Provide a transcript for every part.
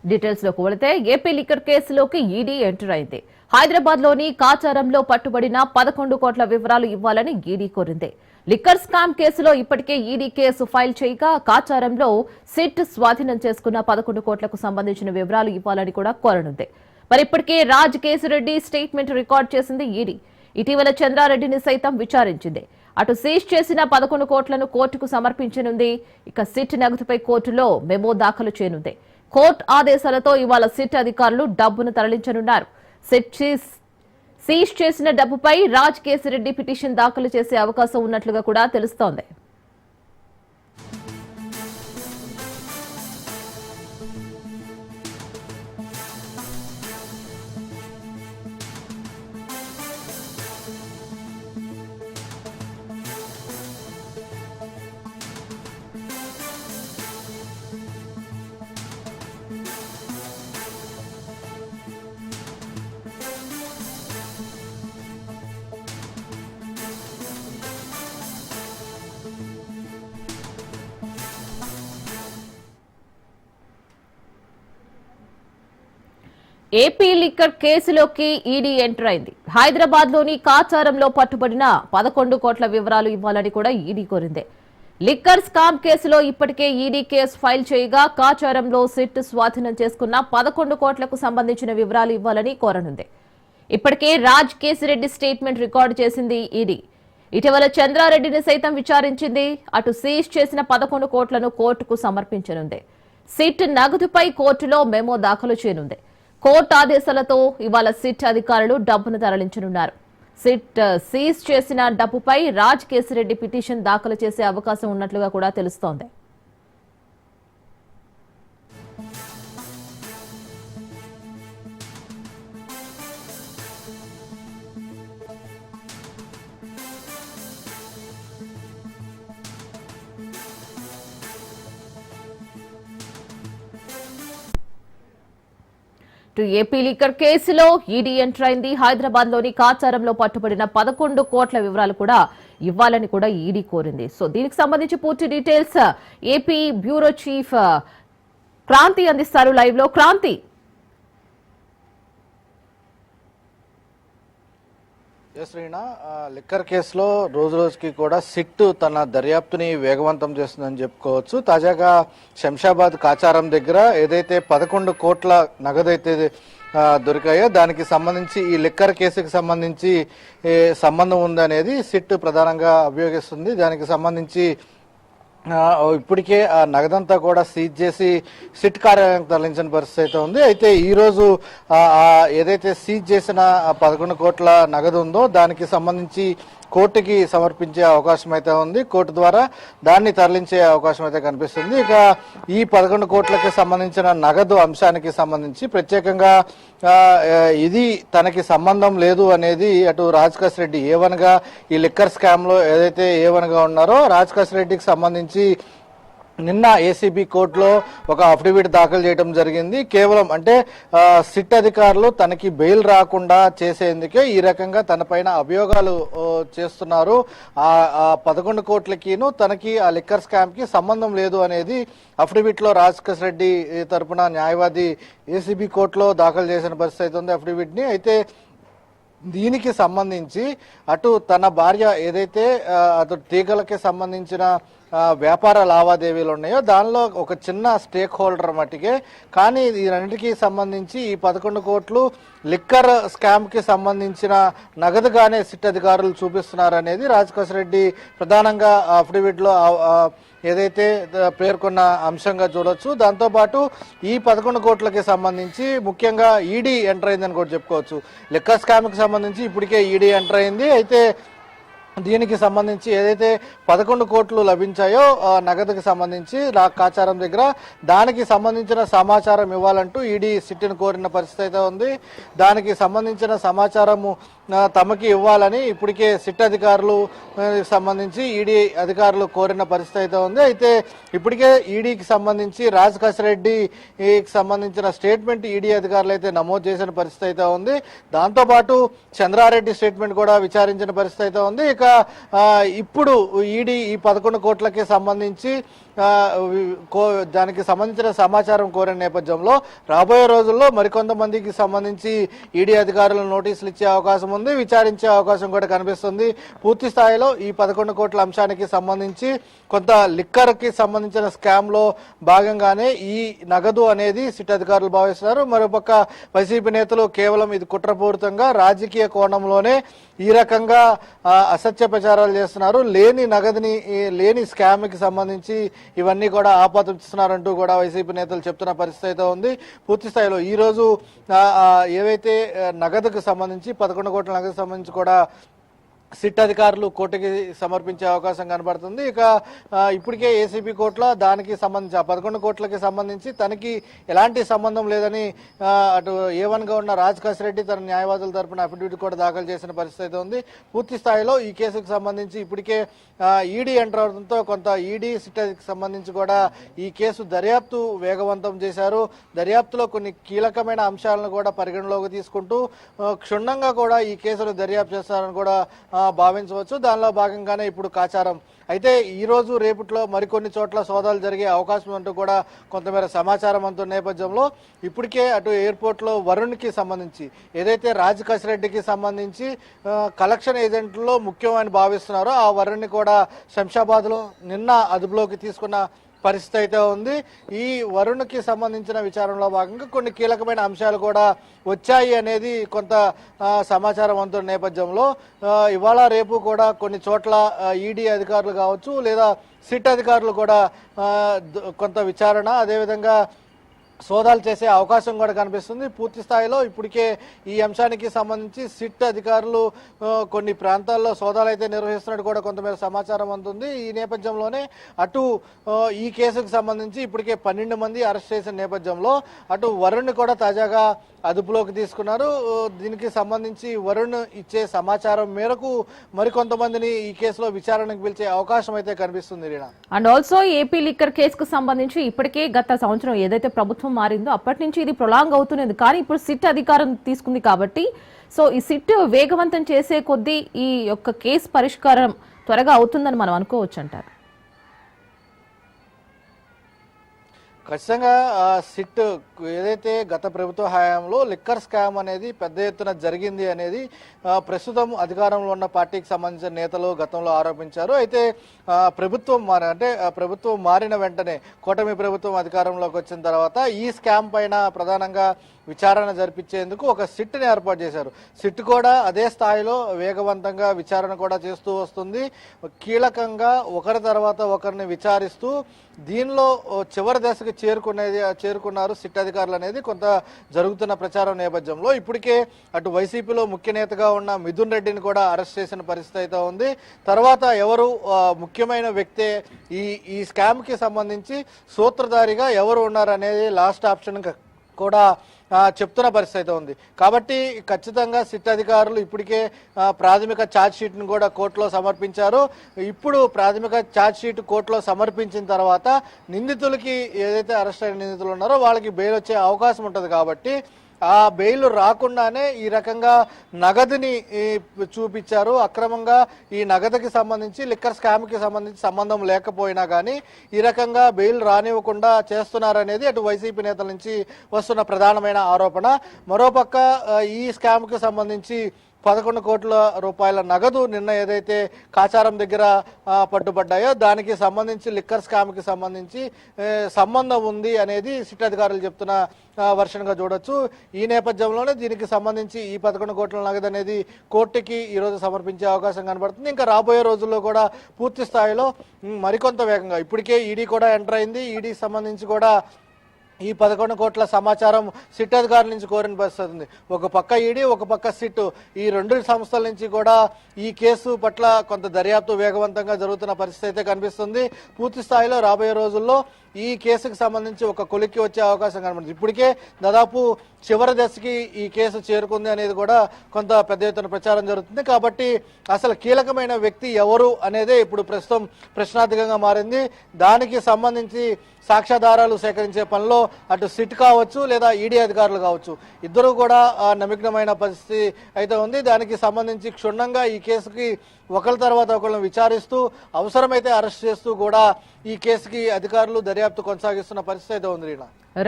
Details లోకి వెళితే AP liquor కేసులోకి ED enter అయింది. హైదరాబాద్ లోని కాచారంలో పట్టుబడిన 11 కోట్ల వివరాలు ఇవ్వాలని ఈడీ కోరింది. లిక్కర్ స్కామ్ కేసులో ఇప్పటికే ఈడీ కేసు ఫైల్ చేయగా కాచారంలో సిట్ స్వాధీనం చేసుకున్న 11 కోట్లకు సంబంధించిన వివరాలు ఇవ్వాలని కూడా కోరనుంది. మరి ఇప్పటికే రాజ్ కేసిరెడ్డి స్టేట్మెంట్ రికార్డ్ చేసింది ఈడీ. ఇటీవల చంద్రారెడ్డిని సైతం విచారించింది. అటు సీజ్ చేసిన 11 కోట్లను కోర్టుకు సమర్పించనుంది. ఇక సిట్ నగదుపై కోర్టులో మెమో దాఖలు చేయనుంది. కోర్టు ఆదేశాలతో ఇవాళ సిట్ అధికారులు డబ్బును తరలించనున్నారు. సిట్ సీజ్ చేసిన డబ్బుపై రాజ్ కేసిరెడ్డి పిటిషన్ దాఖలు చేసే అవకాశం ఉన్నట్లుగా కూడా తెలుస్తోంది. ఏపీ లిక్కర్ కేసులోకి ఈడీ ఎంటర్ అయింది. హైదరాబాద్ లోని కాచారంలో పట్టుబడిన 11 కోట్ల వివరాలు ఇవ్వాలని కూడా ఈడీ కోరింది. లిక్కర్ స్కామ్ కేసులో ఇప్పటికే ఈడీ కేసు ఫైల్ చేయగా కాచారంలో సిట్ స్వాధీనం చేసుకున్న 11 కోట్లకు సంబంధించిన వివరాలు ఇవ్వాలని కోరనుంది. ఇప్పటికే రాజ్ కేసిరెడ్డి స్టేట్మెంట్ రికార్డు చేసింది ఈడీ. ఇటీవల చంద్రారెడ్డిని సైతం విచారించింది. అటు సీజ్ చేసిన 11 కోట్లను కోర్టుకు సమర్పించనుంది. సిట్ నగదుపై కోర్టులో మెమో దాఖలు చేయనుంది. కోర్టు ఆదేశాలతో ఇవాళ సిట్ అధికారులు డబ్బును తరలించనున్నారు. సిట్ సీజ్ చేసిన డబ్బుపై రాజ్ కేసిరెడ్డి పిటిషన్ దాఖలు చేసే అవకాశం ఉన్నట్లుగా కూడా తెలుస్తోంది. ఏపీ లిక్కర్ కేసులో ఈడీ ఎంటర్ అయింది. హైదరాబాద్ లోని కాచారంలో పట్టుబడిన 11 కోట్ల వివరాలు కూడా ఇవ్వాలని కూడా ఈడీ కోరింది. సో దీనికి సంబంధించి పూర్తి details AP bureau chief Kranthi అందిస్తారు లైవ్ లో. క్రాంతి, శ్రీనా, లిక్కర్ కేసులో రోజు రోజుకి కూడా సిట్ తన దర్యాప్తుని వేగవంతం చేస్తుందని చెప్పుకోవచ్చు. తాజాగా శంషాబాద్ కాచారం దగ్గర ఏదైతే 11 కోట్ల నగదైతే దొరికాయో దానికి సంబంధించి ఈ లిక్కర్ కేసుకి సంబంధించి సంబంధం ఉందనేది సిట్ ప్రధానంగా అభియోగిస్తుంది. దానికి సంబంధించి ఇప్పటికే ఆ నగదంతా కూడా సీజ్ చేసి సిట్ కార్యాలయానికి తరలించిన పరిస్థితి అయితే ఉంది. అయితే ఈరోజు ఏదైతే సీజ్ చేసిన 11 కోట్ల నగదు ఉందో దానికి సంబంధించి కోర్టుకి సమర్పించే అవకాశం అయితే ఉంది. కోర్టు ద్వారా దాన్ని తరలించే అవకాశం అయితే కనిపిస్తుంది. ఇక ఈ 11 కోట్లకి సంబంధించిన నగదు అంశానికి సంబంధించి ప్రత్యేకంగా ఇది తనకి సంబంధం లేదు అనేది అటు రాజ్ రెడ్డి ఏవన్గా ఈ లిక్కర్ స్కామ్ లో ఏదైతే ఏవన్గా ఉన్నారో రాజ్ రెడ్డికి సంబంధించి నిన్న ఏసీబీ కోర్టులో ఒక అఫిడవిట్ దాఖలు చేయడం జరిగింది. కేవలం అంటే సిట్ అధికారులు తనకి బెయిల్ రాకుండా చేసేందుకే ఈ రకంగా తన పైన అభియోగాలు చేస్తున్నారు. ఆ 11 కోట్లకిను తనకి ఆ లిక్కర్ స్కామ్ కి సంబంధం లేదు అనేది అఫిడవిట్ లో రాజ్ రెడ్డి తరపున న్యాయవాది ఏసీబీ కోర్టులో దాఖలు చేసిన పరిస్థితి ఉంది అఫిడవిట్ ని. అయితే దీనికి సంబంధించి అటు తన భార్య ఏదైతే అటు తీగలకి సంబంధించిన వ్యాపార లావాదేవీలు ఉన్నాయో దానిలో ఒక చిన్న స్టేక్ హోల్డర్ మట్టికే, కానీ దీనిన్నిటికీ సంబంధించి ఈ 11 కోట్లు లిక్కర్ స్కామ్ కి సంబంధించిన నగదుగానే సిట్ అధికారులు చూపిస్తున్నారనేది రాజ్ రెడ్డి ప్రధానంగా అఫిడవిట్ లో ఏదైతే పేర్కొన్న అంశంగా చూడొచ్చు. దాంతోపాటు ఈ 11 కోట్లకి సంబంధించి ముఖ్యంగా ఈడీ ఎంటర్ అయిందని కూడా చెప్పుకోవచ్చు. లిక్కర్ స్కామ్ కి సంబంధించి ఇప్పటికే ఈడీ ఎంటర్ అయింది. అయితే దీనికి సంబంధించి ఏదైతే 11 కోట్లు లభించాయో నగదుకి సంబంధించి కాచారం దగ్గర దానికి సంబంధించిన సమాచారం ఇవ్వాలంటూ ఈడీ సిట్ను కోరిన పరిస్థితి అయితే ఉంది. దానికి సంబంధించిన సమాచారము తమకి ఇవ్వాలని ఇప్పటికే సిట్ అధికారులు సంబంధించి ఈడీ అధికారులు కోరిన పరిస్థితి అయితే ఉంది. అయితే ఇప్పటికే ఈడీకి సంబంధించి రాజ్ రెడ్డికి సంబంధించిన స్టేట్మెంట్ ఈడీ అధికారులు అయితే నమోదు చేసిన పరిస్థితి అయితే ఉంది. దాంతోపాటు చంద్రారెడ్డి స్టేట్మెంట్ కూడా విచారించిన పరిస్థితి అయితే ఉంది. ఇక ఇప్పుడు ఈడీ ఈ 11 కోట్లకి సంబంధించి దానికి సంబంధించిన సమాచారం కోరిన నేపథ్యంలో రాబోయే రోజుల్లో మరికొంతమందికి సంబంధించి ఈడీ అధికారులు నోటీసులు ఇచ్చే అవకాశం ఉంది, విచారించే అవకాశం కూడా కనిపిస్తుంది. పూర్తి స్థాయిలో ఈ 11 కోట్ల అంశానికి సంబంధించి కొంత లిక్కర్ కి సంబంధించిన స్కామ్ లో భాగంగానే ఈ నగదు అనేది సిట్ అధికారులు భావిస్తున్నారు. మరోపక్క వైసీపీ నేతలు కేవలం ఇది కుట్రపూరితంగా రాజకీయ కోణంలోనే ఈ రకంగా అసత్య ప్రచారాలు చేస్తున్నారు, లేని నగదుని లేని స్కామ్ కి సంబంధించి ఇవన్నీ కూడా ఆపాదిస్తున్నారంటూ కూడా వైసీపీ నేతలు చెప్తున్న పరిస్థితి అయితే ఉంది. పూర్తి స్థాయిలో ఈ రోజు ఏవైతే నగదుకు సంబంధించి 11 కోట్ల నగదుకు సంబంధించి కూడా సిట్ అధికారులు కోర్టుకి సమర్పించే అవకాశం కనబడుతుంది. ఇక ఇప్పటికే ఏసీబీ కోర్టులో దానికి సంబంధించి 11 కోట్లకి సంబంధించి తనకి ఎలాంటి సంబంధం లేదని అటు A1గా ఉన్న రాజ్ రెడ్డి తన న్యాయవాదుల తరపున అఫిడవిట్ కూడా దాఖలు చేసిన పరిస్థితి ఉంది. పూర్తి స్థాయిలో ఈ కేసుకు సంబంధించి ఇప్పటికే ఈడీ ఎంటర్ అవడంతో కొంత ఈడీ సిట్ సంబంధించి కూడా ఈ కేసు దర్యాప్తు వేగవంతం చేశారు. దర్యాప్తులో కొన్ని కీలకమైన అంశాలను కూడా పరిగణలోకి తీసుకుంటూ క్షుణ్ణంగా కూడా ఈ కేసును దర్యాప్తు చేస్తారని కూడా భావించవచ్చు. దానిలో భాగంగానే ఇప్పుడు కాచారం అయితే ఈ రోజు రేపట్లో మరికొన్ని చోట్ల సోదాలు జరిగే అవకాశం అంటూ కూడా కొంతమేర సమాచారం అందుతున్న నేపథ్యంలో ఇప్పటికే అటు ఎయిర్పోర్ట్ లో వరుణ్ కి సంబంధించి ఏదైతే రాజ్ రెడ్డికి సంబంధించి కలెక్షన్ ఏజెంట్లో ముఖ్యమని భావిస్తున్నారో ఆ వరుణ్ ని కూడా శంషాబాద్ లో నిన్న అదుపులోకి తీసుకున్న పరిస్థితి అయితే ఉంది. ఈ వరుణ్కి సంబంధించిన విచారణలో భాగంగా కొన్ని కీలకమైన అంశాలు కూడా వచ్చాయి అనేది కొంత సమాచారం అందుతున్న నేపథ్యంలో ఇవాళ రేపు కూడా కొన్ని చోట్ల ఈడీ అధికారులు కావచ్చు లేదా సిట్ అధికారులు కూడా కొంత విచారణ అదేవిధంగా సోదాలు చేసే అవకాశం కూడా కనిపిస్తుంది. పూర్తి స్థాయిలో ఇప్పటికే ఈ అంశానికి సంబంధించి సిట్ అధికారులు కొన్ని ప్రాంతాల్లో సోదాలు అయితే నిర్వహిస్తున్నట్టు కూడా కొంతమేర సమాచారం అందుతుంది. ఈ నేపథ్యంలోనే అటు ఈ కేసుకు సంబంధించి ఇప్పటికే 12 మంది అరెస్ట్ చేసిన నేపథ్యంలో అటు వరుణ్ కూడా తాజాగా అదుపులోకి తీసుకున్నారు. దీనికి సంబంధించి వరుణ్ ఇచ్చే సమాచారం మేరకు మరికొంతమందిని ఈ కేసులో విచారణకు పిలిచే అవకాశం అయితే కనిపిస్తుంది. అండ్ ఆల్సో ఏపీ లిక్కర్ కేసుకు సంబంధించి ఇప్పటికే గత సంవత్సరం ఏదైతే ప్రభుత్వం మారిందో అప్పటి నుంచి ఇది ప్రొలాంగ్ అవుతున్నది, కానీ ఇప్పుడు సిట్ అధికారం తీసుకుంది కాబట్టి సో ఈ సిట్ వేగవంతం చేసే కొద్దీ ఈ యొక్క కేసు పరిష్కారం త్వరగా అవుతుందని మనం అనుకోవచ్చు అంటారు. ఖచ్చితంగా సిట్ ఏదైతే గత ప్రభుత్వ హయాంలో లిక్కర్ స్కామ్ అనేది పెద్ద ఎత్తున జరిగింది అనేది ప్రస్తుతం అధికారంలో ఉన్న పార్టీకి సంబంధించిన నేతలు గతంలో ఆరోపించారు. అయితే ప్రభుత్వం మారిన వెంటనే కూటమి ప్రభుత్వం అధికారంలోకి వచ్చిన తర్వాత ఈ స్కామ్ పైన ప్రధానంగా విచారణ జరిపించేందుకు ఒక సిట్ని ఏర్పాటు చేశారు. సిట్ కూడా అదే స్థాయిలో వేగవంతంగా విచారణ కూడా చేస్తూ వస్తుంది. కీలకంగా ఒకరి తర్వాత ఒకరిని విచారిస్తూ దీనిలో చివరి దశకు చేరుకున్నారు సిట్ అధికారులు అనేది కొంత జరుగుతున్న ప్రచారం నేపథ్యంలో ఇప్పటికే అటు వైసీపీలో ముఖ్య నేతగా ఉన్న మిథున్ రెడ్డిని కూడా అరెస్ట్ చేసిన పరిస్థితి అయితే ఉంది. తర్వాత ఎవరు ముఖ్యమైన వ్యక్తే ఈ స్కామ్ కి సంబంధించి సూత్రధారిగా ఎవరు ఉన్నారు అనేది లాస్ట్ ఆప్షన్ కూడా చెప్తున్న పరిస్థితి అయితే ఉంది. కాబట్టి ఖచ్చితంగా సిట్ అధికారులు ఇప్పటికే ప్రాథమిక ఛార్జ్ షీట్ను కూడా కోర్టులో సమర్పించారు. ఇప్పుడు ప్రాథమిక ఛార్జ్ షీట్ కోర్టులో సమర్పించిన తర్వాత నిందితులకి ఏదైతే అరెస్ట్ అయిన నిందితులు ఉన్నారో వాళ్ళకి బెయిల్ వచ్చే అవకాశం ఉంటుంది. కాబట్టి ఆ బెయిల్ రాకుండానే ఈ రకంగా నగదుని చూపించారు. అక్రమంగా ఈ నగదుకి సంబంధించి లిక్కర్ స్కామ్ కి సంబంధించి సంబంధం లేకపోయినా కానీ ఈ రకంగా బెయిల్ రానివ్వకుండా చేస్తున్నారనేది అటు వైసీపీ నేతల నుంచి వస్తున్న ప్రధానమైన ఆరోపణ. మరోపక్క ఈ స్కామ్ కి సంబంధించి 11 కోట్ల రూపాయల నగదు నిన్న ఏదైతే కాచారం దగ్గర పట్టుబడ్డాయో దానికి సంబంధించి లిక్కర్ స్కామ్ కి సంబంధించి సంబంధం ఉంది అనేది సిట్ అధికారులు చెప్తున్న వర్షన్గా చూడొచ్చు. ఈ నేపథ్యంలోనే దీనికి సంబంధించి ఈ 11 కోట్ల నగదు అనేది కోర్టుకి ఈ రోజు సమర్పించే అవకాశం కనబడుతుంది. ఇంకా రాబోయే రోజుల్లో కూడా పూర్తి స్థాయిలో మరికొంత వేగంగా ఇప్పటికే ఈడీ కూడా ఎంటర్ అయింది. ఈడీకి సంబంధించి కూడా ఈ 11 కోట్ల సమాచారం సిట్ అధికారుల నుంచి కోరిన పరిస్థితి ఉంది. ఒక పక్క ఈడీ ఒక పక్క సిట్ ఈ రెండు సంస్థల నుంచి కూడా ఈ కేసు పట్ల కొంత దర్యాప్తు వేగవంతంగా జరుగుతున్న పరిస్థితి అయితే కనిపిస్తుంది. పూర్తి స్థాయిలో రాబోయే రోజుల్లో ఈ కేసుకు సంబంధించి ఒక కొలిక్కి వచ్చే అవకాశం కనబడుతుంది. ఇప్పటికే దాదాపు చివరి దశకి ఈ కేసు చేరుకుంది అనేది కూడా కొంత పెద్ద ఎత్తున ప్రచారం జరుగుతుంది. కాబట్టి అసలు కీలకమైన వ్యక్తి ఎవరు అనేదే ఇప్పుడు ప్రస్తుతం ప్రశ్నార్థకంగా మారింది. దానికి సంబంధించి సాక్ష్యాధారాలు సేకరించే పనిలో అటు సిట్ కావచ్చు లేదా ఈడీ అధికారులు కావచ్చు, ఇద్దరు కూడా నిమగ్నమైన పరిస్థితి అయితే ఉంది. దానికి సంబంధించి క్షుణ్ణంగా ఈ కేసుకి ఒకరి తర్వాత ఒకరిని విచారిస్తూ అవసరమైతే అరెస్ట్ చేస్తూ కూడా ఈ కేసుకి అధికారులు దర్యాప్తు కొనసాగిస్తున్న పరిస్థితి అయితే ఉంది.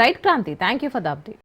Right Kranthi, thank you for the update.